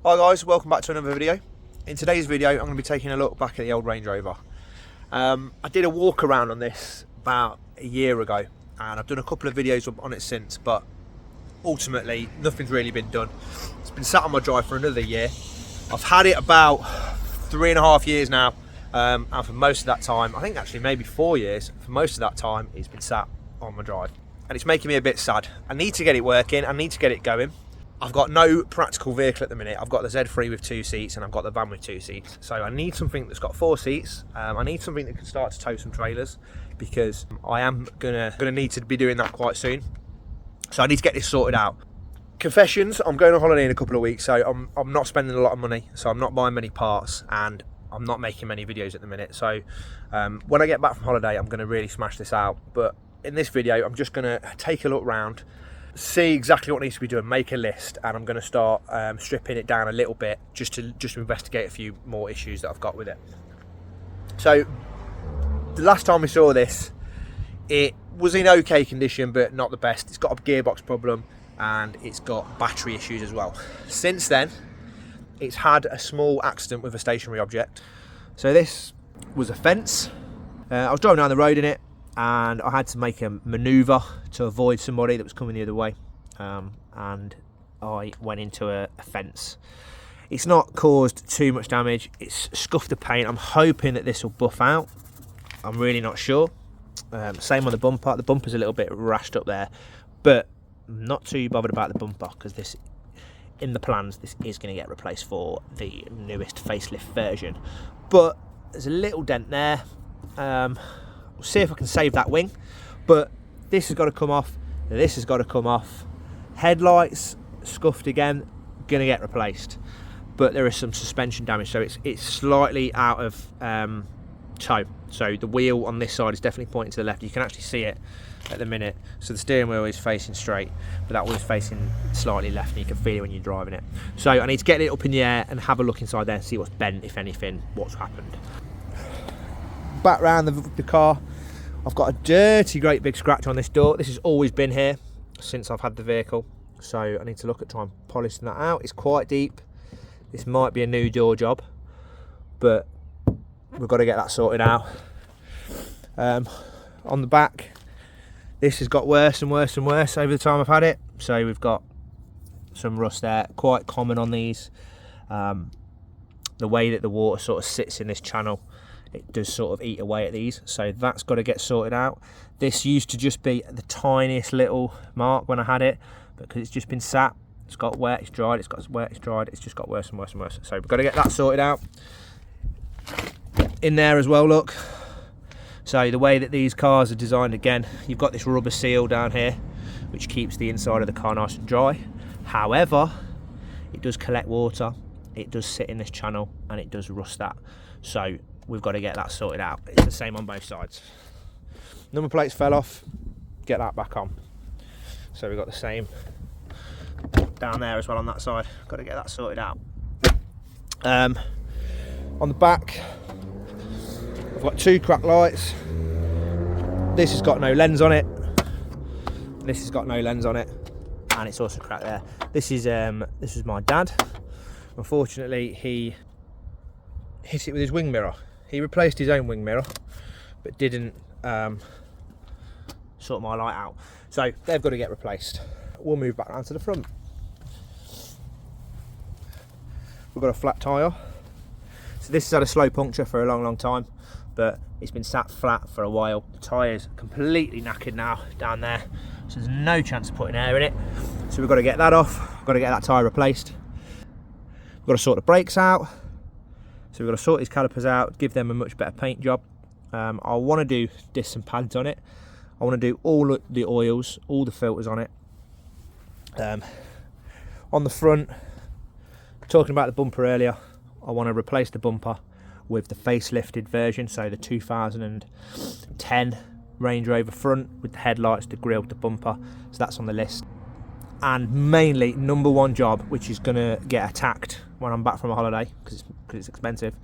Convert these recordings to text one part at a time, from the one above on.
Hi guys, welcome back to another video. In today's video I'm going to be taking a look back at the old Range Rover. I did a walk around on this about a year ago and I've done a couple of videos on it since, but ultimately nothing's really been done. It's been sat on my drive for another year. I've had it about 3.5 years now, and for most of that time, I think actually maybe 4 years, for most of that time it's been sat on my drive and it's making me a bit sad. I need to get it working, I need to get it going. I've got no practical vehicle at the minute. I've got the Z3 with 2 seats and I've got the van with 2 seats. So I need something that's got 4 seats. I need something that can start to tow some trailers because I am gonna need to be doing that quite soon. So I need to get this sorted out. Confessions, I'm going on holiday in a couple of weeks, so I'm not spending a lot of money. So I'm not buying many parts and I'm not making many videos at the minute. So when I get back from holiday, I'm gonna really smash this out. But in this video, I'm just gonna take a look round, see exactly what needs to be done, make a list, and I'm going to start stripping it down a little bit just to investigate a few more issues that I've got with it. So the last time we saw this, it was in okay condition but not the best. It's got a gearbox problem and it's got battery issues as well. Since then it's had a small accident with a stationary object. So this was a fence. I was driving down the road in it and I had to make a manoeuvre to avoid somebody that was coming the other way, and I went into a fence. It's not caused too much damage, it's scuffed the paint. I'm hoping that this will buff out, I'm really not sure. Same on the bumper's a little bit rashed up there, but I'm not too bothered about the bumper because this, in the plans, this is going to get replaced for the newest facelift version. But there's a little dent there. We'll see if I can save that wing, but this has got to come off, this has got to come off. Headlights scuffed again, gonna get replaced, but there is some suspension damage, so it's slightly out of tow. So the wheel on this side is definitely pointing to the left. You can actually see it at the minute. So the steering wheel is facing straight, but that wheel's facing slightly left, and you can feel it when you're driving it. So I need to get it up in the air and have a look inside there and see what's bent, if anything, what's happened. Back round the car, I've got a dirty great big scratch on this door. This has always been here since I've had the vehicle, so I need to look at trying polishing that out. It's quite deep. This might be a new door job, but we've got to get that sorted out. On the back, this has got worse and worse and worse over the time I've had it. So we've got some rust there, quite common on these. The way that the water sort of sits in this channel, it does sort of eat away at these, so that's got to get sorted out. This used to just be the tiniest little mark when I had it, but because it's just been sat, it's got wet, it's dried, it's got wet, it's dried, it's just got worse and worse and worse. So we've got to get that sorted out. In there as well, look. So the way that these cars are designed, again, you've got this rubber seal down here which keeps the inside of the car nice and dry. However, it does collect water, it does sit in this channel, and it does rust that. So we've got to get that sorted out. It's the same on both sides. Number plates fell off, get that back on. So we've got the same down there as well on that side. Got to get that sorted out. On the back, I've got 2 cracked lights. This has got no lens on it. This has got no lens on it, and it's also cracked there. This is my dad. Unfortunately, he hit it with his wing mirror. He replaced his own wing mirror, but didn't sort my light out. So they've got to get replaced. We'll move back around to the front. We've got a flat tyre. So this has had a slow puncture for a long time, but it's been sat flat for a while. The tyre's completely knackered now down there, so there's no chance of putting air in it. So we've got to get that off. We've got to get that tyre replaced. We've got to sort the brakes out. So we've got to sort these calipers out, give them a much better paint job. I want to do discs and pads on it. I want to do all the oils, all the filters on it. On the front, talking about the bumper earlier, I want to replace the bumper with the facelifted version, so the 2010 Range Rover front with the headlights, the grille, the bumper. So that's on the list. And mainly, number one job, which is going to get attacked when I'm back from a holiday because it's expensive,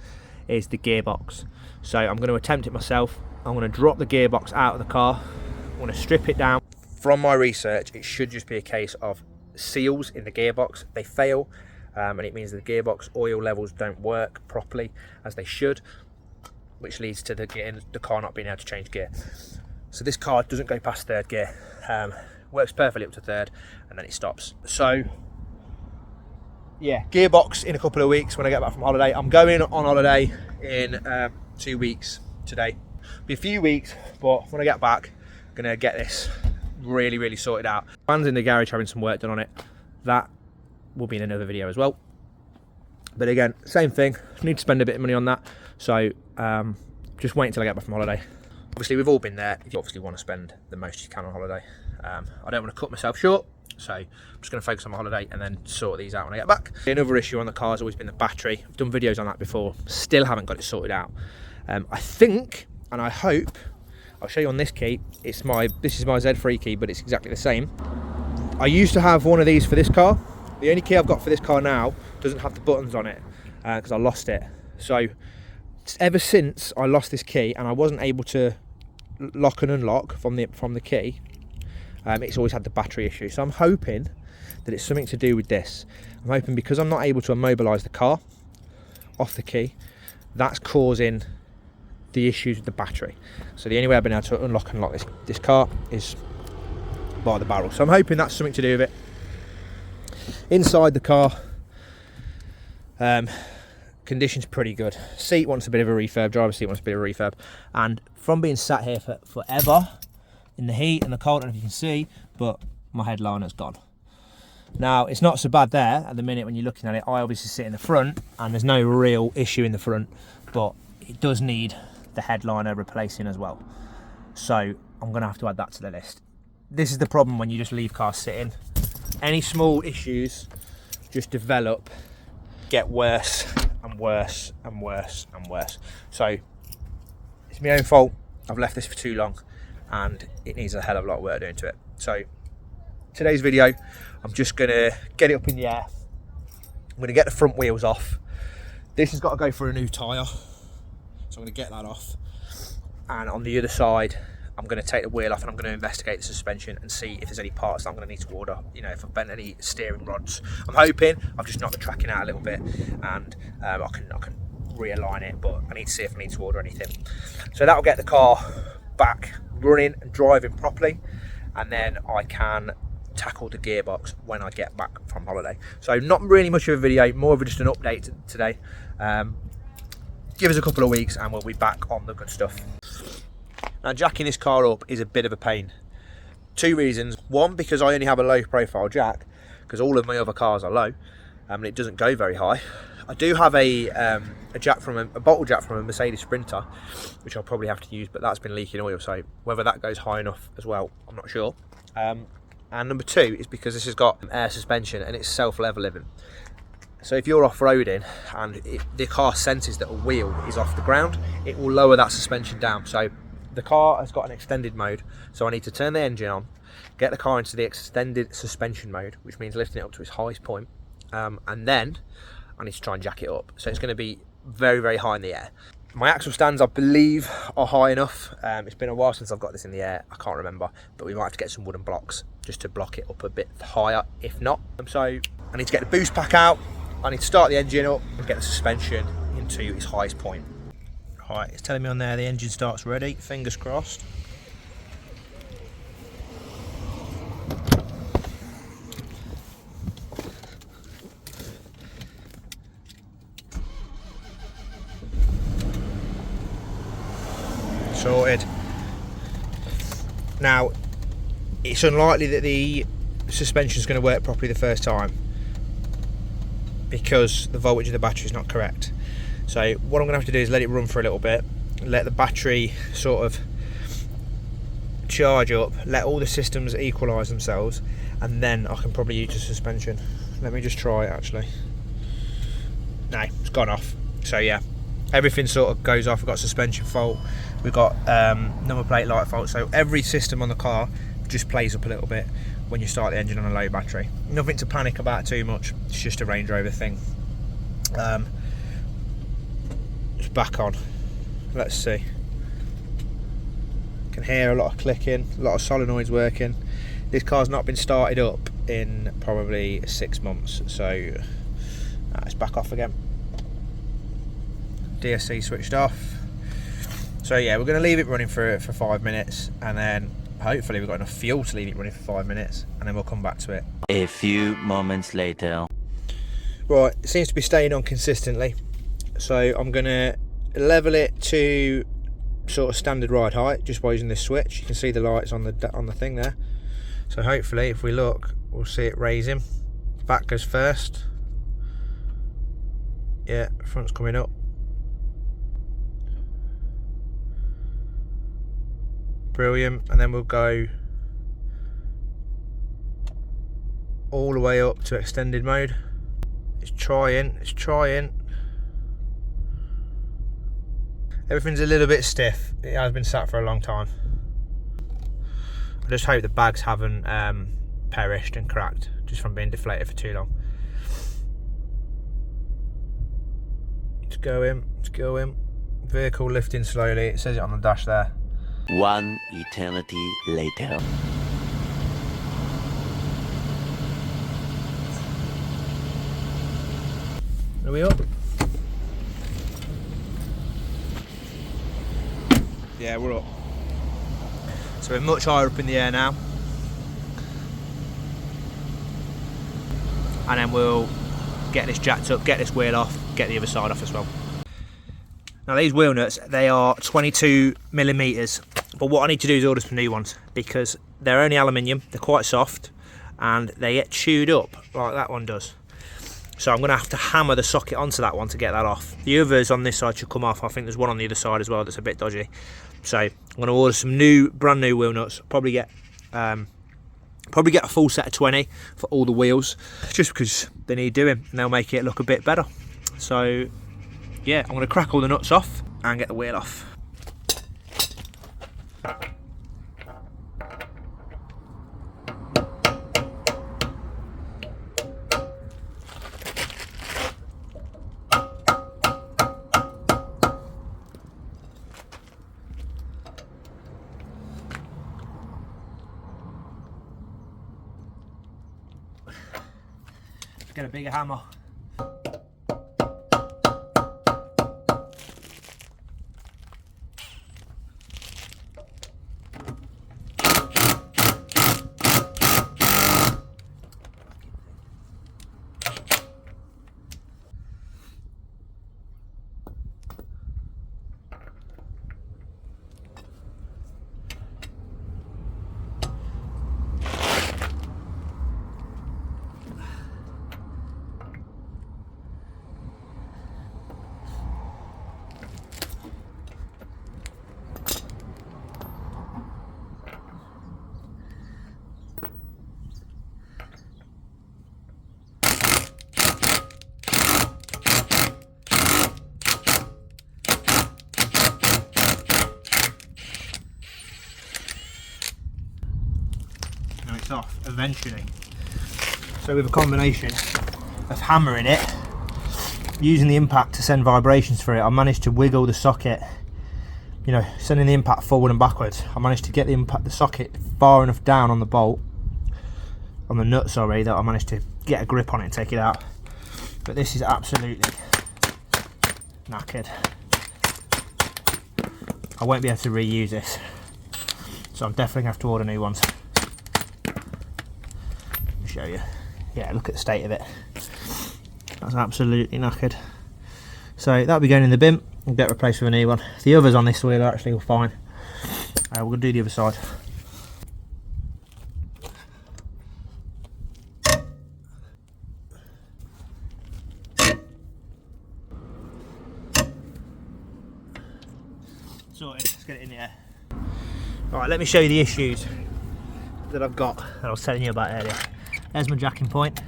is the gearbox. So I'm going to attempt it myself. I'm going to drop the gearbox out of the car. I'm going to strip it down. From my research, it should just be a case of seals in the gearbox. They fail and it means that the gearbox oil levels don't work properly as they should, which leads to the car not being able to change gear. So this car doesn't go past third gear, works perfectly up to third, and then it stops. So yeah, gearbox in a couple of weeks when I get back from holiday. I'm going on holiday in 2 weeks today. Be a few weeks, but when I get back, I'm gonna get this really sorted out. Van's in the garage having some work done on it. That will be in another video as well. But again, same thing, need to spend a bit of money on that. So just wait until I get back from holiday. Obviously we've all been there. You obviously want to spend the most you can on holiday. I don't want to cut myself short, so I'm just going to focus on my holiday and then sort these out when I get back. Another issue on the car has always been the battery. I've done videos on that before, still haven't got it sorted out. I think, and I hope, I'll show you on this key. This is my Z3 key, but it's exactly the same. I used to have one of these for this car. The only key I've got for this car now doesn't have the buttons on it because I lost it. So ever since I lost this key and I wasn't able to lock and unlock from the key, it's always had the battery issue. So I'm hoping that it's something to do with this. I'm hoping because I'm not able to immobilise the car off the key, that's causing the issues with the battery. So the only way I've been able to unlock and lock this car is by the barrel. So I'm hoping that's something to do with it. Inside the car, condition's pretty good. Seat wants a bit of a refurb, driver's seat wants a bit of a refurb, and from being sat here for forever in the heat and the cold, I don't know if you can see, but my headliner's gone. Now it's not so bad there at the minute when you're looking at it. I obviously sit in the front and there's no real issue in the front, but it does need the headliner replacing as well. So I'm gonna have to add that to the list. This is the problem when you just leave cars sitting. Any small issues just develop, get worse and worse and worse and worse. So it's my own fault. I've left this for too long and it needs a hell of a lot of work doing to it. So today's video, I'm just gonna get it up in the air. I'm gonna get the front wheels off. This has got to go for a new tyre. So I'm gonna get that off. And on the other side, I'm going to take the wheel off and I'm going to investigate the suspension and see if there's any parts that I'm going to need to order. You know, if I've bent any steering rods. I'm hoping I've just knocked the tracking out a little bit and I can realign it, but I need to see if I need to order anything. So that'll get the car back running and driving properly, and then I can tackle the gearbox when I get back from holiday. So not really much of a video, more of just an update today. Give us a couple of weeks and we'll be back on the good stuff. Now, jacking this car up is a bit of a pain. Two reasons. One, because I only have a low profile jack, because all of my other cars are low, and it doesn't go very high. I do have a jack from a bottle jack from a Mercedes Sprinter, which I'll probably have to use, but that's been leaking oil, so whether that goes high enough as well, I'm not sure. And number two is because this has got air suspension and it's self-leveling. So if you're off-roading and the car senses that a wheel is off the ground, it will lower that suspension down. So the car has got an extended mode, so I need to turn the engine on, get the car into the extended suspension mode, which means lifting it up to its highest point, and then I need to try and jack it up. So it's going to be very high in the air. My axle stands, I believe, are high enough. It's been a while since I've got this in the air, I can't remember, but we might have to get some wooden blocks just to block it up a bit higher, if not. So I need to get the boost pack out, I need to start the engine up and get the suspension into its highest point. Right, it's telling me on there the engine starts ready, fingers crossed. Sorted. Now, it's unlikely that the suspension is going to work properly the first time because the voltage of the battery is not correct. So what I'm going to have to do is let it run for a little bit, let the battery sort of charge up, let all the systems equalise themselves, and then I can probably use the suspension. Let me just try it actually. No, it's gone off. So yeah, everything sort of goes off. We've got suspension fault, we've got number plate light fault, so every system on the car just plays up a little bit when you start the engine on a low battery. Nothing to panic about too much, it's just a Range Rover thing. Back on, let's see. Can hear a lot of clicking, a lot of solenoids working. This car's not been started up in probably 6 months, so It's back off again. DSC switched off. So yeah, we're going to leave it running for 5 minutes, and then hopefully we've got enough fuel to leave it running for 5 minutes, and then we'll come back to it. A few moments later. Right, it seems to be staying on consistently, so I'm going to level it to sort of standard ride height just by using this switch. You can see the lights on the thing there. So hopefully if we look, we'll see it raising. Back goes first. Yeah, front's coming up. Brilliant. And then we'll go all the way up to extended mode. It's trying. Everything's a little bit stiff. It has been sat for a long time. I just hope the bags haven't perished and cracked just from being deflated for too long. It's going. Vehicle lifting slowly. It says it on the dash there. 1 eternity later. Are we up? Yeah, we're up. So we're much higher up in the air now. And then we'll get this jacked up, get this wheel off, get the other side off as well. Now these wheel nuts, they are 22mm, but what I need to do is order some new ones because they're only aluminium, they're quite soft, and they get chewed up like that one does. So I'm going to have to hammer the socket onto that one to get that off. The others on this side should come off. I think there's one on the other side as well that's a bit dodgy. So I'm going to order some brand new wheel nuts. Probably get a full set of 20 for all the wheels, just because they need doing, and they'll make it look a bit better. So yeah, I'm going to crack all the nuts off and get the wheel off. Get a bigger hammer. Off eventually. So with a combination of hammering it, using the impact to send vibrations through it, I managed to wiggle the socket, you know, sending the impact forward and backwards. I managed to get the socket far enough down on the bolt, on the nut, sorry, that I managed to get a grip on it and take it out. But this is absolutely knackered. I won't be able to reuse this, so I'm definitely going to have to order new ones. Show you. Yeah, look at the state of it. That's absolutely knackered. So that'll be going in the bin and get replaced with a new one. The others on this wheel are actually all fine. We're going to do the other side. Sorted, let's get it in the air. Alright, let me show you the issues that I've got that I was telling you about earlier. There's my jacking point.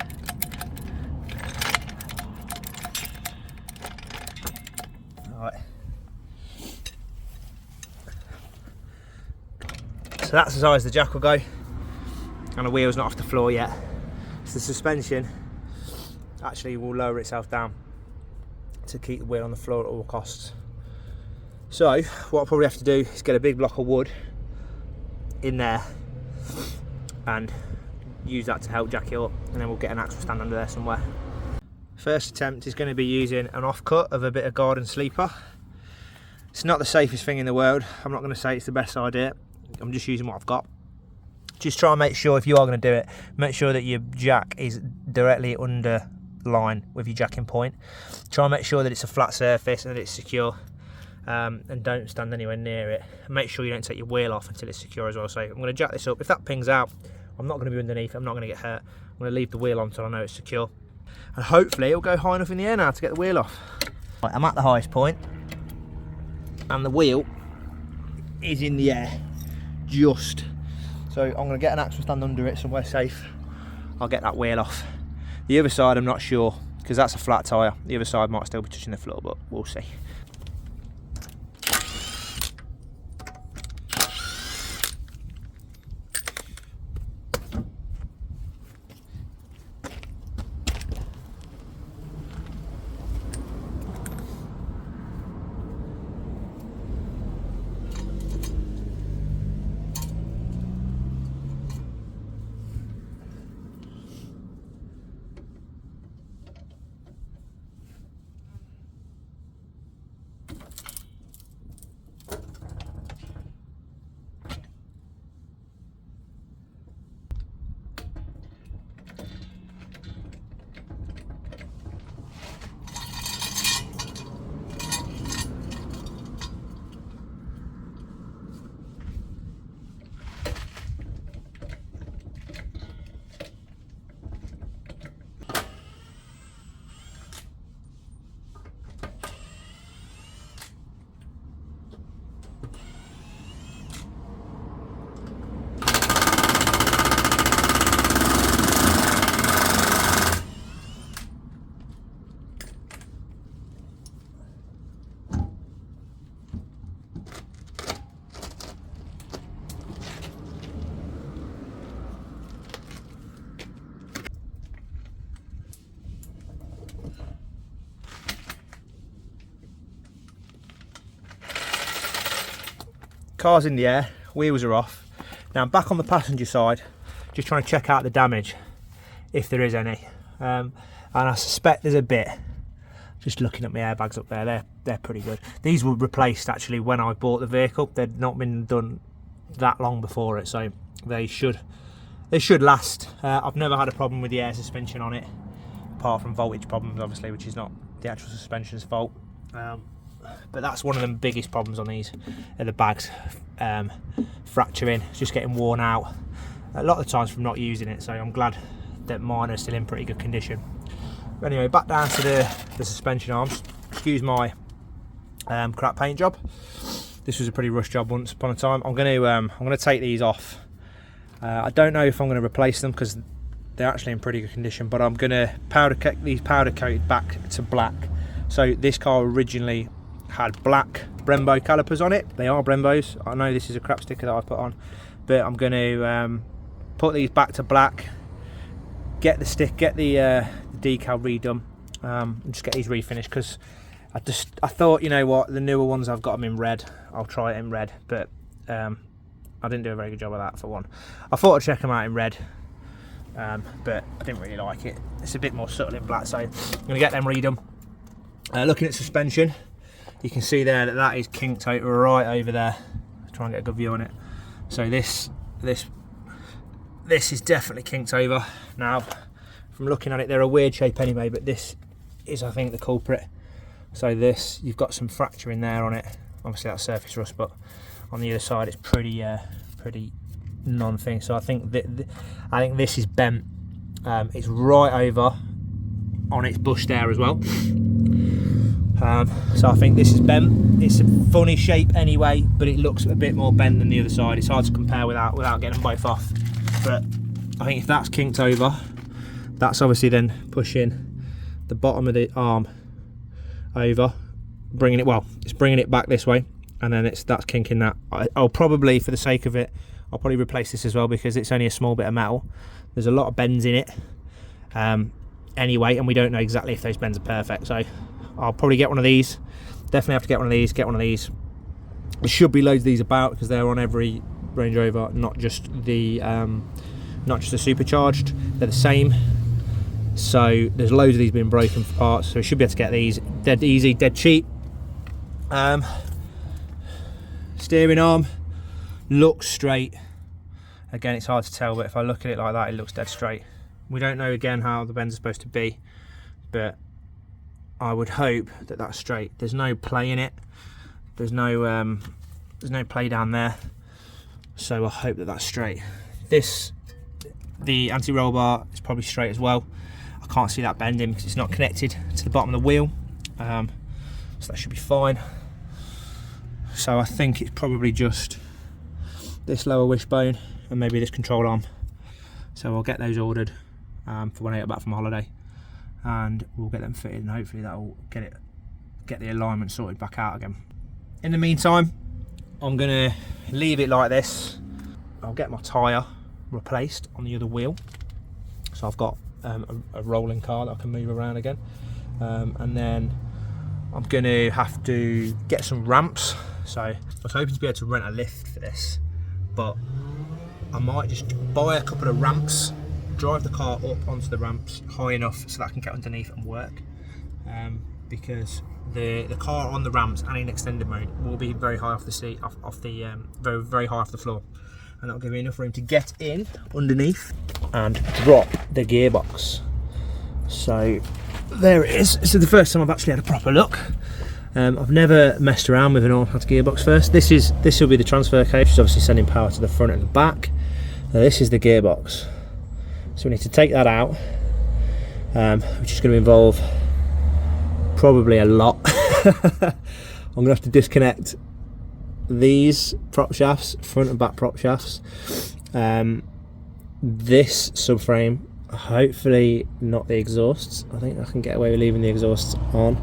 Alright. So that's the size the jack will go. And the wheel's not off the floor yet. So the suspension actually will lower itself down to keep the wheel on the floor at all costs. So what I'll probably have to do is get a big block of wood in there and use that to help jack it up, and then we'll get an axle stand under there somewhere. First attempt is going to be using an offcut of a bit of garden sleeper. It's not the safest thing in the world. I'm not going to say it's the best idea. I'm just using what I've got. Just try and make sure, if you are going to do it, make sure that your jack is directly under line with your jacking point. Try and make sure that it's a flat surface and that it's secure, and don't stand anywhere near it. Make sure you don't take your wheel off until it's secure as well. So I'm going to jack this up. If that pings out, I'm not going to be underneath. I'm not going to get hurt. I'm going to leave the wheel on until I know it's secure, and hopefully it'll go high enough in the air now to get the wheel off. Right, I'm at the highest point and the wheel is in the air just. So I'm going to get an axle stand under it somewhere safe. I'll get that wheel off. The other side I'm not sure, because that's a flat tyre. The other side might still be touching the floor, but we'll see. Car's in the air, wheels are off. Now I'm back on the passenger side, just trying to check out the damage, if there is any. And I suspect there's a bit. Just looking at my airbags up there, they're pretty good. These were replaced actually when I bought the vehicle. They'd not been done that long before it, so they should last. I've never had a problem with the air suspension on it, apart from voltage problems obviously, which is not the actual suspension's fault. But that's one of the biggest problems on these, are the bags fracturing. It's just getting worn out a lot of the times from not using it, so I'm glad that mine are still in pretty good condition. But anyway, back down to the suspension arms. Excuse my crap paint job. This was a pretty rush job once upon a time. I'm going to take these off. I don't know if I'm going to replace them because they're actually in pretty good condition, but I'm going to powder coated back to black. So this car originally had black Brembo calipers on it. They are Brembos. I know this is a crap sticker that I put on, but I'm going to put these back to black, get the decal redone, and just get these refinished, because I thought, you know what, the newer ones, I've got them in red, I'll try it in red, but I didn't do a very good job of that, for one. I thought I'd check them out in red, but I didn't really like it. It's a bit more subtle in black, so I'm going to get them redone. Looking at suspension, you can see there that is kinked out right over there. Try and get a good view on it. So this is definitely kinked over. Now, from looking at it, they're a weird shape anyway, but this is, I think, the culprit. So this, you've got some fracture in there on it. Obviously that's surface rust, but on the other side it's pretty non-thing. So I think this is bent. It's right over on its bush there as well. So I think this is bent. It's a funny shape anyway, but it looks a bit more bent than the other side. It's hard to compare without getting them both off. But I think if that's kinked over, that's obviously then pushing the bottom of the arm over, it's bringing it back this way, and then that's kinking that. I'll probably, for the sake of it, I'll probably replace this as well, because it's only a small bit of metal. There's a lot of bends in it anyway, and we don't know exactly if those bends are perfect, so I'll probably get one of these. Definitely have to get one of these. There should be loads of these about, because they're on every Range Rover, not just the Supercharged. They're the same. So there's loads of these being broken for parts, so we should be able to get these dead easy, dead cheap. Steering arm looks straight. Again, it's hard to tell, but if I look at it like that, it looks dead straight. We don't know again how the bends are supposed to be, but I would hope that that's straight. There's no play in it. There's no play down there, so I hope that that's straight. The anti-roll bar is probably straight as well. I can't see that bending because it's not connected to the bottom of the wheel, so that should be fine. So I think it's probably just this lower wishbone and maybe this control arm. So I'll get those ordered for when I get back from holiday, and we'll get them fitted, and hopefully that will get the alignment sorted back out again. In the meantime, I'm gonna leave it like this. I'll get my tyre replaced on the other wheel, so I've got a rolling car that I can move around again, and then I'm gonna have to get some ramps. So I was hoping to be able to rent a lift for this, but I might just buy a couple of ramps, drive the car up onto the ramps high enough so that I can get underneath and work, because the car on the ramps and in extended mode will be very high off the seat, very high off the floor, and that'll give me enough room to get in underneath and drop the gearbox. So there it is. This is the first time I've actually had a proper look. I've never messed around with an automatic gearbox first. This will be the transfer case, which is obviously sending power to the front and the back. Now this is the gearbox. So we need to take that out, which is going to involve probably a lot. I'm going to have to disconnect these prop shafts, front and back prop shafts. This subframe, hopefully not the exhausts. I think I can get away with leaving the exhausts on.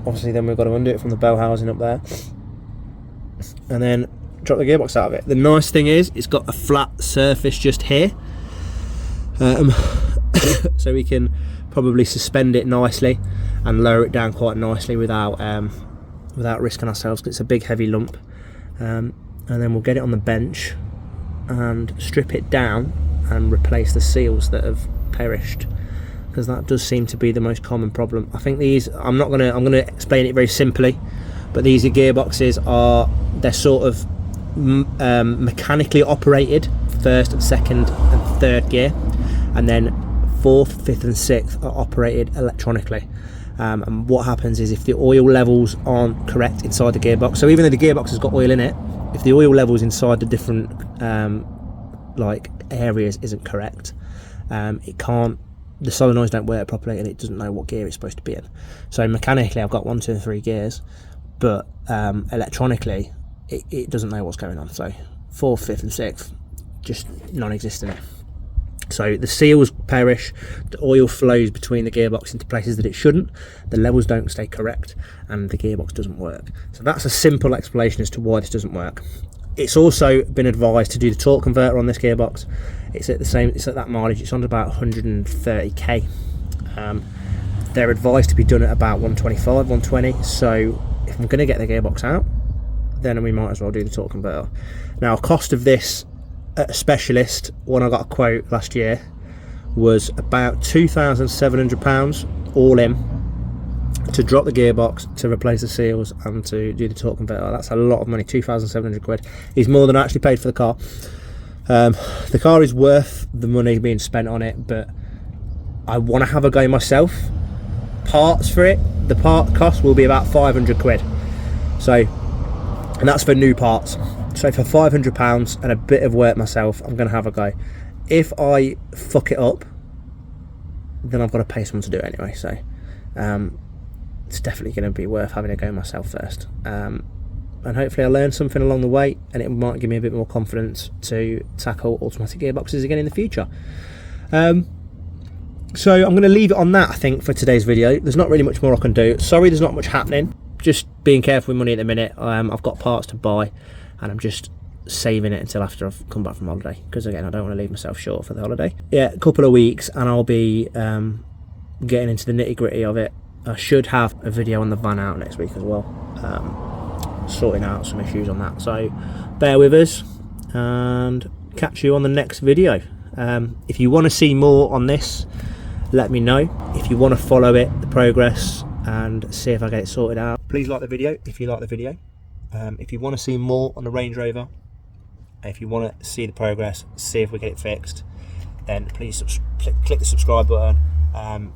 Obviously then we've got to undo it from the bell housing up there, and then drop the gearbox out of it. The nice thing is it's got a flat surface just here, so we can probably suspend it nicely and lower it down quite nicely without risking ourselves, because it's a big heavy lump. And then we'll get it on the bench and strip it down and replace the seals that have perished, because that does seem to be the most common problem. I think these, I'm going to explain it very simply, but these gearboxes they're sort of mechanically operated first and second and third gear, and then fourth, fifth and sixth are operated electronically. And what happens is if the oil levels aren't correct inside the gearbox, so even though the gearbox has got oil in it, if the oil levels inside the different like areas isn't correct, it can't, the solenoids don't work properly and it doesn't know what gear it's supposed to be in. So mechanically I've got 1, 2 and 3 gears, but electronically it doesn't know what's going on. So 4th, 5th and 6th just non-existent. So the seals perish, the oil flows between the gearbox into places that it shouldn't, the levels don't stay correct, and the gearbox doesn't work. So that's a simple explanation as to why this doesn't work. It's also been advised to do the torque converter on this gearbox. It's at that mileage, it's on about 130k. They're advised to be done at about 125, 120, so if I'm going to get the gearbox out, then we might as well do the torque converter. Now, cost of this at a specialist, when I got a quote last year, was about £2,700 all in, to drop the gearbox, to replace the seals and to do the torque converter. That's a lot of money. 2,700 quid is more than I actually paid for the car. The car is worth the money being spent on it, but I want to have a go myself. Parts for it, the part cost will be about 500 quid, so, and that's for new parts. So for £500 and a bit of work myself, I'm going to have a go. If I fuck it up, then I've got to pay someone to do it anyway. So it's definitely going to be worth having a go myself first. And hopefully I'll learn something along the way, and it might give me a bit more confidence to tackle automatic gearboxes again in the future. So I'm going to leave it on that, I think, for today's video. There's not really much more I can do. Sorry there's not much happening. Just being careful with money at the minute. I've got parts to buy, and I'm just saving it until after I've come back from holiday, because again I don't want to leave myself short for the holiday. Yeah, a couple of weeks and I'll be getting into the nitty-gritty of it. I should have a video on the van out next week as well, sorting out some issues on that. So bear with us and catch you on the next video. If you want to see more on this, let me know. If you want to follow it, the progress, and see if I get it sorted out, please like the video if you like the video. If you want to see more on the Range Rover, if you want to see the progress, see if we get it fixed, then please click the subscribe button,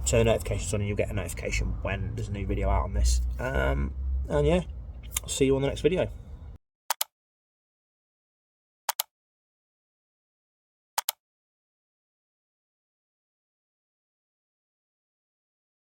turn the notifications on, and you'll get a notification when there's a new video out on this. And yeah, I'll see you on the next video.